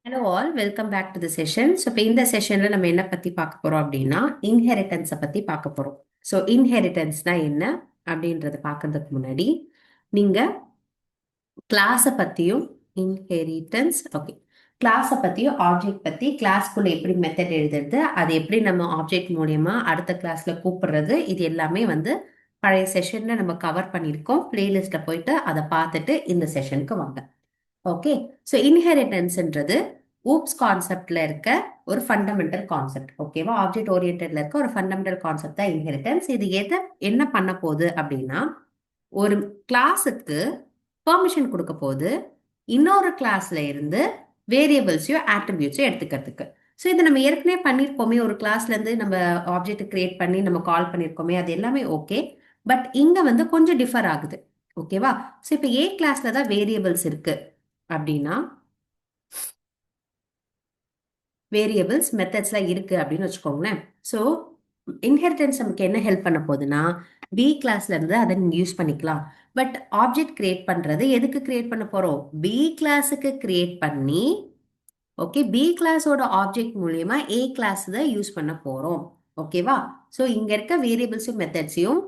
Hello all, welcome back to the session. So இப்போ இந்த செஷன்ல நம்ம என்ன பத்தி பார்க்க போறோம் அப்படின்னா இன்ஹெரிட்டன்ஸை பத்தி பார்க்க போறோம். ஸோ இன்ஹெரிட்டன்ஸ்னா என்ன அப்படின்றத பார்க்கறதுக்கு முன்னாடி நீங்க கிளாஸை பத்தியும் இன்ஹெரிட்டன்ஸ் ஓகே கிளாஸை பத்தியும் ஆப்ஜெக்ட் பத்தி கிளாஸ்க்குள்ள எப்படி மெத்தட் எழுதுறது, அது எப்படி நம்ம ஆப்ஜெக்ட் மூலியமா அடுத்த கிளாஸ்ல கூப்பிடுறது, இது எல்லாமே வந்து பழைய செஷன்ல நம்ம கவர் பண்ணியிருக்கோம். பிளேலிஸ்ட்ல போயிட்டு அதை பார்த்துட்டு இந்த செஷனுக்கு வாங்க. ஓகே. ஸோ இன்ஹெரிட்டன்ஸ்ன்றது ஊப்ஸ் கான்செப்ட்ல இருக்க ஒரு ஃபண்டமெண்டல் கான்செப்ட். ஓகேவா? ஆப்ஜெக்ட் ஓரியன்டட்ல இருக்க ஒரு ஃபண்டமெண்டல் கான்செப்ட் தான் இன்ஹெரிட்டன்ஸ். இது என்ன பண்ண போகுது அப்படின்னா, ஒரு கிளாஸுக்கு பெர்மிஷன் கொடுக்க போகுது இன்னொரு கிளாஸ்ல இருந்து வேரியபிள்ஸையும் ஆட்ரிபியூட்ஸையும் எடுத்துக்கிறதுக்கு. ஸோ இதை நம்ம ஏற்கனவே பண்ணியிருக்கோமே, ஒரு கிளாஸ்ல இருந்து நம்ம ஆப்ஜெக்ட் கிரியேட் பண்ணி நம்ம கால் பண்ணியிருக்கோமே, அது எல்லாமே ஓகே. பட் இங்க வந்து கொஞ்சம் டிஃபர் ஆகுது. ஓகேவா? ஸோ இப்போ ஏ கிளாஸ்ல தான் வேரியபிள்ஸ் இருக்கு அப்படின்னா, வேரியபிள்ஸ் மெத்தட்ஸ்லாம் இருக்கு அப்படின்னு வச்சுக்கோங்களேன். ஸோ இன்ஹெரிட்டன்ஸ் நமக்கு என்ன ஹெல்ப் பண்ண போகுதுன்னா, பி கிளாஸ்ல இருந்து அதை நீங்க யூஸ் பண்ணிக்கலாம். பட் ஆப்ஜெக்ட் கிரியேட் பண்றது எதுக்கு கிரியேட் பண்ண போறோம்? பி கிளாஸுக்கு கிரியேட் பண்ணி, ஓகே, பி கிளாஸோட ஆப்ஜெக்ட் மூலியமா ஏ கிளாஸ் தான் யூஸ் பண்ண போறோம். ஓகேவா? ஸோ இங்க இருக்க வேரியபிள்ஸும் மெத்தட்ஸையும்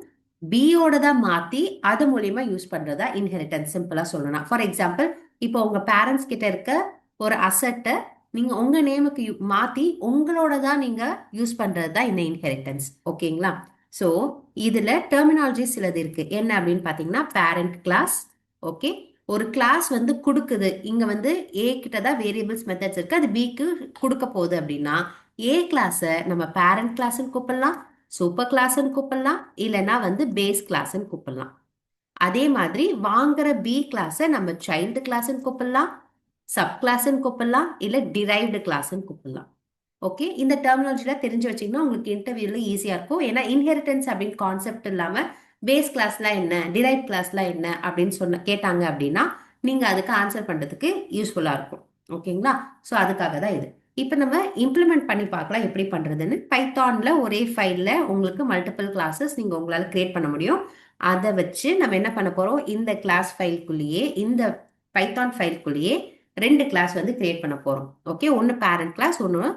பியோட தான் மாத்தி அது மூலியமா யூஸ் பண்றதா இன்ஹெரிட்டன்ஸ். சிம்பிளா சொல்லணும். ஃபார் எக்ஸாம்பிள், இப்போ உங்க பேரண்ட்ஸ் கிட்ட இருக்க ஒரு அசட்டை நீங்க உங்க நேமுக்கு மாத்தி உங்களோட தான் நீங்க யூஸ் பண்றது தான் இந்த இன்ஹெரிட்டன்ஸ். ஓகேங்களா? ஸோ இதுல டெர்மினாலஜி சிலது இருக்கு. என்ன அப்படின்னு பாத்தீங்கன்னா, பேரண்ட் கிளாஸ். ஓகே. ஒரு கிளாஸ் வந்து கொடுக்குது, இங்க வந்து ஏ கிட்ட தான் வேரியபிள்ஸ் மெத்தட்ஸ் இருக்கு, அது பிக்கு கொடுக்க போகுது அப்படின்னா, ஏ கிளாஸை நம்ம பேரண்ட் கிளாஸ்ன்னு கூப்பிடலாம், சூப்பர் கிளாஸ்ன்னு கூப்பிடலாம், இல்லைன்னா வந்து பேஸ் கிளாஸ்ன்னு கூப்பிடலாம். அதே மாதிரி வாங்குற பி கிளாஸை நம்ம சைல்டு கிளாஸ்ன்னு கூப்பிடலாம், சப் கிளாஸ்ன்னு கூப்பிடலாம், இல்ல டிரைவ்டு கிளாஸ்ன்னு கூப்பிடலாம். ஓகே. இந்த டெர்மினாலஜில தெரிஞ்சு வச்சீங்கன்னா உங்களுக்கு இன்டர்வியூல ஈஸியா இருக்கும். ஏன்னா இன்ஹெரிட்டன்ஸ் அப்படின்னு கான்செப்ட் இல்லாம பேஸ் கிளாஸ்லாம் என்ன, டிரைவ் கிளாஸ்லாம் என்ன அப்படின்னு கேட்டாங்க அப்படின்னா நீங்க அதுக்கு ஆன்சர் பண்றதுக்கு யூஸ்ஃபுல்லா இருக்கும். ஓகேங்களா? ஸோ அதுக்காக தான் இது. இப்போ நம்ம இம்ப்ளிமெண்ட் பண்ணி பார்க்கலாம் எப்படி பண்றதுன்னு. பைத்தான்ல ஒரே ஃபைல்ல உங்களுக்கு மல்டிபிள் கிளாஸஸ் நீங்க உங்களால கிரியேட் பண்ண முடியும். அதை வச்சு நம்ம என்ன பண்ண போறோம், இந்த கிளாஸ் ஃபைல்குள்ளேயே, இந்த பைத்தான் ஃபைல்குள்ளேயே ரெண்டு கிளாஸ் வந்து கிரியேட் பண்ண போறோம். ஓகே. ஒன்னு பேரண்ட் கிளாஸ், ஒன்னு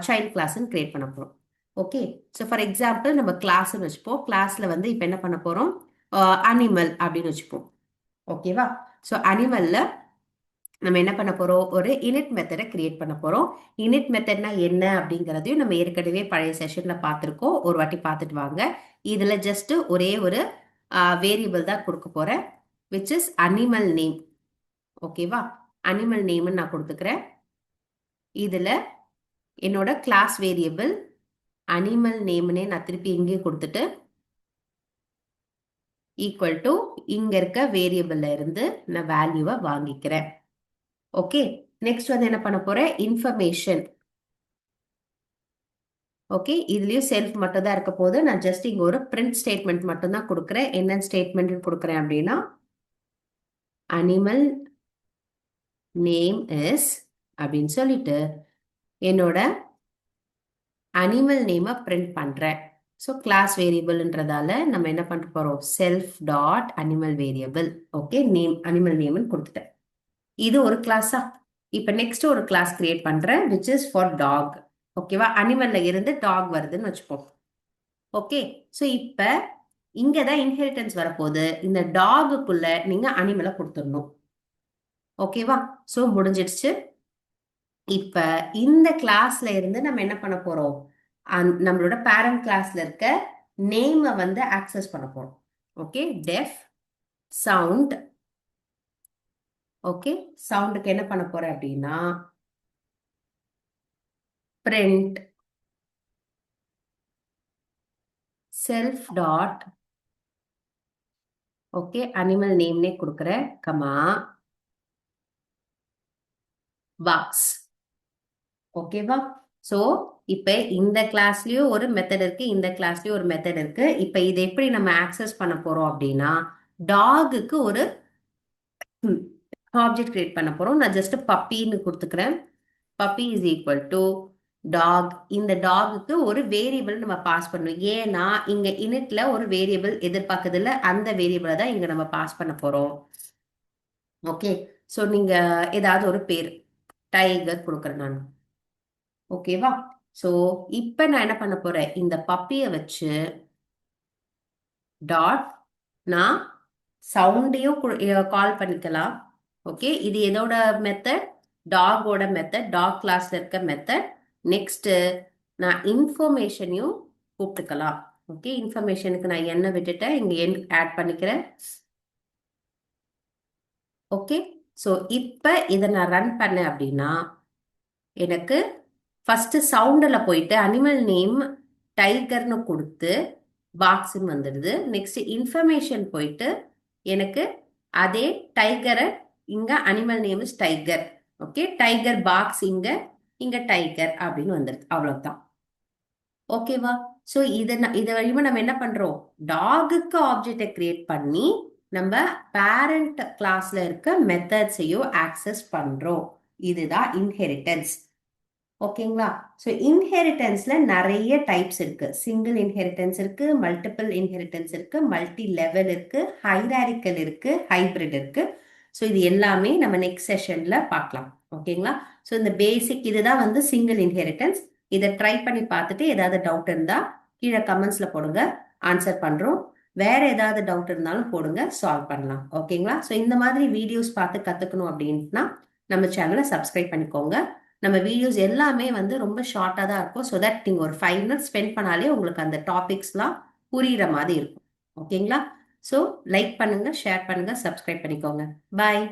சைல்ட் கிளாஸ்ன்னு கிரியேட் பண்ண போறோம். ஓகே. ஸோ ஃபார் எக்ஸாம்பிள் நம்ம கிளாஸ்ன்னு வச்சுப்போம். கிளாஸ்ல வந்து இப்போ என்ன பண்ண போறோம், அனிமல் அப்படின்னு வச்சுப்போம். ஓகேவா? ஸோ அனிமல்ல நம்ம என்ன பண்ண போறோம், ஒரு இனிட் மெத்தடை கிரியேட் பண்ண போறோம். இனிட் மெத்தட்னா என்ன அப்படிங்கிறதையும் நம்ம ஏற்கனவே பழைய செஷன்ல பார்த்துருக்கோம். ஒரு வாட்டி பார்த்துட்டு வாங்க. இதுல ஜஸ்ட் ஒரே ஒரு வேரியபிள் தான் கொடுக்க போறேன், விச் இஸ் அனிமல் நேம். ஓகேவா? அனிமல் நேம்னு நான் கொடுத்துக்கிறேன். இதுல என்னோட கிளாஸ் வேரியபிள் அனிமல் நேம்னே நான் திருப்பி இங்கே கொடுத்துட்டு ஈக்குவல் டு இங்க இருக்க வேரியபிள்ல இருந்து நான் வேல்யூவை வாங்கிக்கிறேன். ஓகே. நெக்ஸ்ட் வந்து என்ன பண்ண போறேன், இன்ஃபர்மேஷன். ஓகே. இதுலயும் செல்ஃப் மட்டும் தான் இருக்க போது. நான் ஜஸ்ட் இங்க ஒரு பிரிண்ட் ஸ்டேட்மெண்ட் மட்டும் தான் கொடுக்குறேன். என்ன ஸ்டேட்மெண்ட் கொடுக்குறேன் அப்படின்னா, அனிமல் நேம் இஸ் அப்படின்னு சொல்லிட்டு என்னோட அனிமல் நேமை பிரிண்ட் பண்றேன். ஸோ கிளாஸ் வேரியபிள்ன்றதால நம்ம என்ன பண்ண போறோம், self dot animal variable. Okay. Name animal நேம்னு கொடுத்துட்டேன். இது ஒரு கிளாஸா. இப்ப நெக்ஸ்ட் ஒரு கிளாஸ் கிரியேட் பண்றேன், விச் இஸ் ஃபார் டாக். ஓகேவா? அனிமல்ல இருந்து டாக் வருதுன்னு வச்சுப்போம். ஓகே. ஸோ இப்ப இங்கதான் இன்ஹெரிட்டன்ஸ் வரப்போகுது. இந்த டாகுக்குள்ள நீங்க அனிமலை கொடுத்துடணும். ஓகேவா? ஸோ முடிஞ்சிடுச்சு. இப்ப இந்த கிளாஸ்ல இருந்து நம்ம என்ன பண்ண போறோம், நம்மளோட பேரண்ட் கிளாஸ்ல இருக்க நேமை வந்து ஆக்சஸ் பண்ண போறோம். ஓகே. Def sound. ஓகே. சவுண்டுக்கு என்ன பண்ண போறேன் அப்படின்னா, print self dot, okay, animal நேம்னே கொடுக்குறேன், கமா பாக்ஸ். ஓகேவா? ஸோ இப்ப இந்த கிளாஸ்லயும் ஒரு மெத்தட் இருக்கு, இந்த கிளாஸ்லயும் ஒரு மெத்தட் இருக்கு. இப்ப இதை எப்படி நம்ம ஆக்சஸ் பண்ண போறோம் அப்படின்னா, டாகுக்கு ஒரு ஆப்ஜெக்ட் கிரியேட் பண்ண போறோம். நான் ஜஸ்ட் பப்பின்னு கொடுத்துக்கிறேன். Puppy is equal to dog. இந்த டாகுக்கு ஒரு வேரியபிள் நம்ம பாஸ் பண்ணணும். ஏன்னா இங்க இனிட்ல ஒரு வேரியபிள் எதிர்பார்க்கறது இல்ல, அந்த வேரியபிளை தான் இங்க நம்ம பாஸ் பண்ண போறோம். ஓகே. ஸோ நீங்க ஏதாவது ஒரு பேர் டைகர் கொடுக்குறேன் நான். ஓகேவா? ஸோ இப்போ நான் என்ன பண்ண போறேன், இந்த பப்பியை வச்சு டாட் நான் சவுண்டையும் கால் பண்ணிக்கலாம். ஓகே, இது எதோட மெத்தட், டாகோட மெத்தட், டாக் கிளாஸ்ல இருக்க மெத்தட். நெக்ஸ்ட் நான் இன்ஃபர்மேஷனையும் கூப்பிட்டுக்கலாம். ஓகே, இன்ஃபர்மேஷனுக்கு நான் என்ன விட்டுட்டேன், இங்க என் ஆட் பண்ணிக்கிறேன். ஓகே, ஸோ இப்போ இதை நான் ரன் பண்ணேன் அப்படின்னா எனக்கு ஃபர்ஸ்ட் சவுண்டில் போயிட்டு அனிமல் நேம் டைகர்னு கொடுத்து பாக்ஸ்ன்னு வந்துடுது. நெக்ஸ்ட் இன்ஃபர்மேஷன் போயிட்டு எனக்கு அதே டைகரை இங்க animal name is tiger. Okay, tiger box இங்க இங்க டைகர் அப்படின்னு வந்துடுது. அவ்வளவுதான். ஓகேவா? ஸோ இதை வழியுமா நம்ம என்ன பண்றோம், டாகுக்கு ஆப்ஜெக்டை கிரியேட் பண்ணி நம்ம பேரண்ட் கிளாஸ்ல இருக்க மெத்தட்ஸையும் ஆக்சஸ் பண்றோம். இதுதான் இன்ஹெரிட்டன்ஸ். ஓகேங்களா? ஸோ இன்ஹெரிட்டன்ஸ்ல நிறைய டைப்ஸ் இருக்கு. சிங்கிள் இன்ஹெரிட்டன்ஸ் இருக்கு, மல்டிபிள் இன்ஹெரிட்டன்ஸ் இருக்கு, மல்டி லெவல் இருக்கு, ஹைராரிக்கல் இருக்கு, ஹைபிரிட் இருக்கு. ஸோ இது எல்லாமே நம்ம நெக்ஸ்ட் செஷன்ல பார்க்கலாம். ஓகேங்களா? ஸோ இந்த பேசிக் இதுதான் வந்து சிங்கிள் இன்ஹெரிட்டன்ஸ். இதை ட்ரை பண்ணி பார்த்துட்டு ஏதாவது டவுட் இருந்தா கீழே கமெண்ட்ஸ்ல போடுங்க, ஆன்சர் பண்றோம். வேற ஏதாவது டவுட் இருந்தாலும் போடுங்க, சால்வ் பண்ணலாம். ஓகேங்களா? ஸோ இந்த மாதிரி வீடியோஸ் பார்த்து கத்துக்கணும் அப்படின்னா நம்ம சேனலை சப்ஸ்கிரைப் பண்ணிக்கோங்க. நம்ம வீடியோஸ் எல்லாமே வந்து ரொம்ப ஷார்ட்டாக தான் இருக்கும். ஸோ தட் நீங்கள் ஒரு 5 மினிட்ஸ் ஸ்பெண்ட் பண்ணாலே உங்களுக்கு அந்த டாபிக்ஸ்லாம் புரியுற மாதிரி இருக்கும். ஓகேங்களா? ஸோ லைக் பண்ணுங்க, ஷேர் பண்ணுங்க, சப்ஸ்கிரைப் பண்ணிக்கோங்க. பாய்.